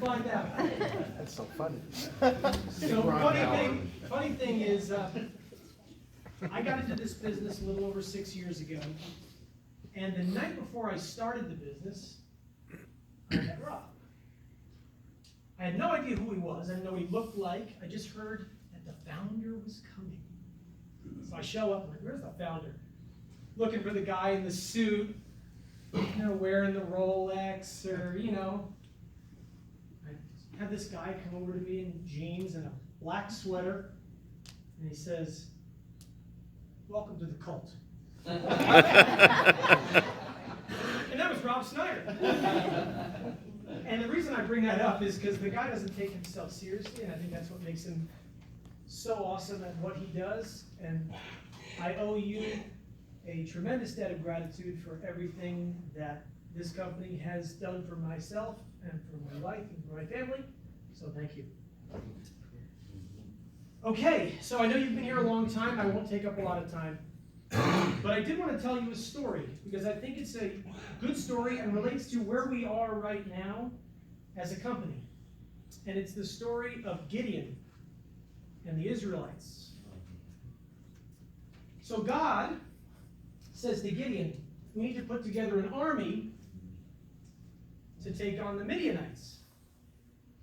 find out. That's so funny. So funny thing is, I got into this business a little over 6 years ago, and the night before I started the business, I met Rob. I had no idea who he was. I didn't know what he looked like. I just heard that the founder was coming. So I show up, I'm like, where's the founder? Looking for the guy in the suit, wearing the Rolex, or, I had this guy come over to me in jeans and a black sweater, and he says, "Welcome to the cult." And that was Rob Snyder. And the reason I bring that up is because the guy doesn't take himself seriously, and I think that's what makes him so awesome at what he does. And I owe you a tremendous debt of gratitude for everything that this company has done for myself and for my wife and for my family. So thank you. Okay, so I know you've been here a long time. I won't take up a lot of time. But I did want to tell you a story, because I think it's a good story and relates to where we are right now as a company. And it's the story of Gideon and the Israelites. So God says to Gideon, we need to put together an army to take on the Midianites.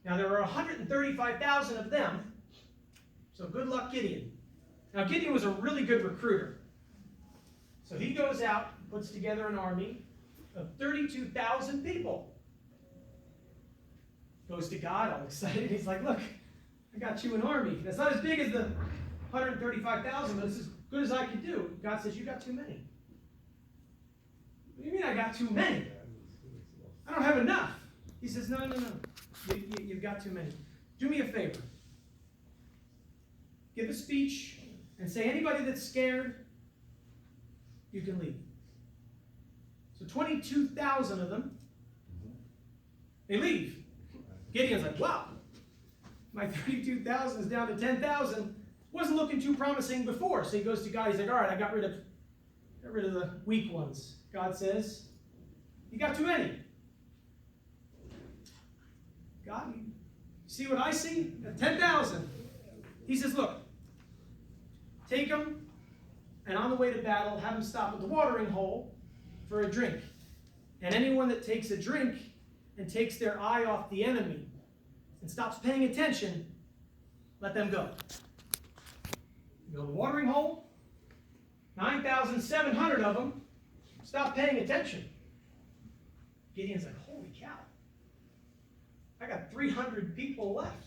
Now there are 135,000 of them, so good luck, Gideon. Now Gideon was a really good recruiter. So he goes out, puts together an army of 32,000 people. Goes to God all excited. He's like, look, I got you an army. That's not as big as the 135,000, but it's as good as I could do. God says, you got too many. What do you mean I got too many? I don't have enough. He says, no. You've got too many. Do me a favor. Give a speech and say anybody that's scared, you can leave. So 22,000 of them, they leave. Gideon's like, wow, my 32,000 is down to 10,000. Wasn't looking too promising before. So he goes to God. He's like, all right, I got rid of the weak ones. God says, you got too many. God, you see what I see? 10,000. He says, look, take them, and on the way to battle, have them stop at the watering hole for a drink. And anyone that takes a drink and takes their eye off the enemy and stops paying attention, let them go. You go to the watering hole, 9,700 of them stop paying attention. Gideon's like, holy cow. I got 300 people left.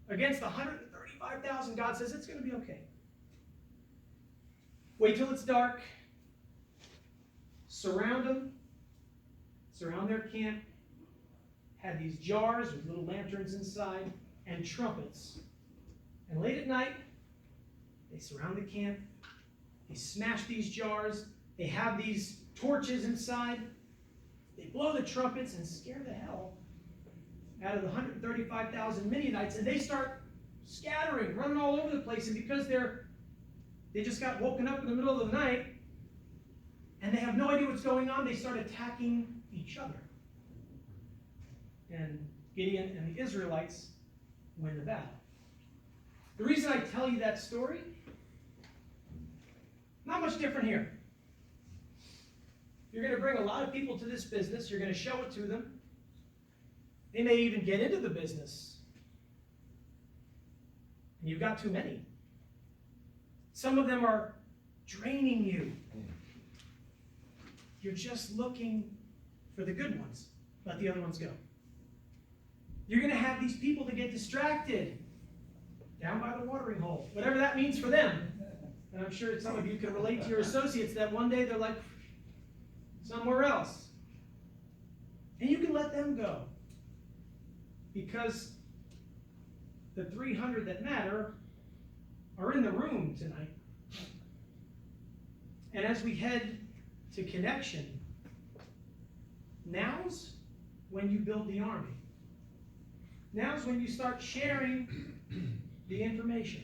Against 135,000, God says it's going to be okay. Wait till it's dark. Surround them. Surround their camp. Had these jars with little lanterns inside and trumpets. And late at night, they surround the camp. They smash these jars. They have these torches inside. They blow the trumpets and scare the hell out of the 135,000 Midianites, and they start scattering, running all over the place. And because they just got woken up in the middle of the night, and they have no idea what's going on, they start attacking each other. And Gideon and the Israelites win the battle. The reason I tell you that story, not much different here. You're going to bring a lot of people to this business. You're going to show it to them. They may even get into the business. And you've got too many. Some of them are draining you. You're just looking for the good ones. Let the other ones go. You're going to have these people that get distracted down by the watering hole, whatever that means for them. And I'm sure some of you can relate to your associates that one day they're like somewhere else. And you can let them go. Because the 300 that matter are in the room tonight. And as we head to connection, now's when you build the army. Now's when you start sharing the information.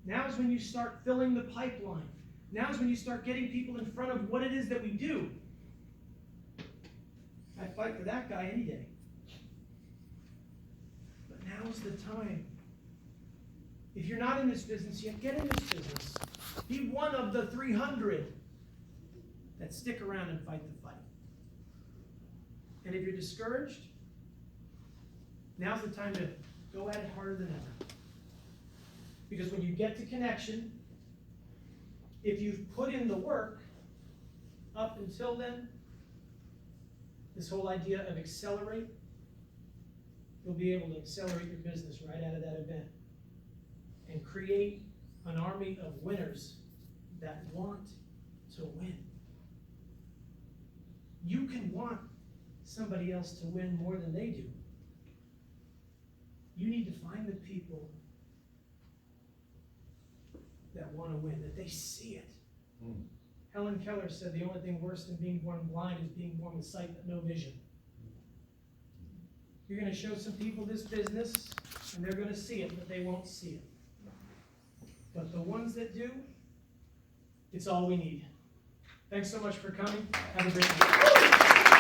Now's when you start filling the pipeline. Now's when you start getting people in front of what it is that we do. I'd fight for that guy any day. Now's the time. If you're not in this business yet, get in this business. Be one of the 300 that stick around and fight the fight. And if you're discouraged, now's the time to go at it harder than ever. Because when you get to connection, if you've put in the work up until then, this whole idea of accelerate, you'll be able to accelerate your business right out of that event and create an army of winners that want to win. You can want somebody else to win more than they do. You need to find the people that want to win, that they see it. Helen Keller said the only thing worse than being born blind is being born with sight but no vision. You're going to show some people this business, and they're going to see it, but they won't see it. But the ones that do, it's all we need. Thanks so much for coming. Have a great night.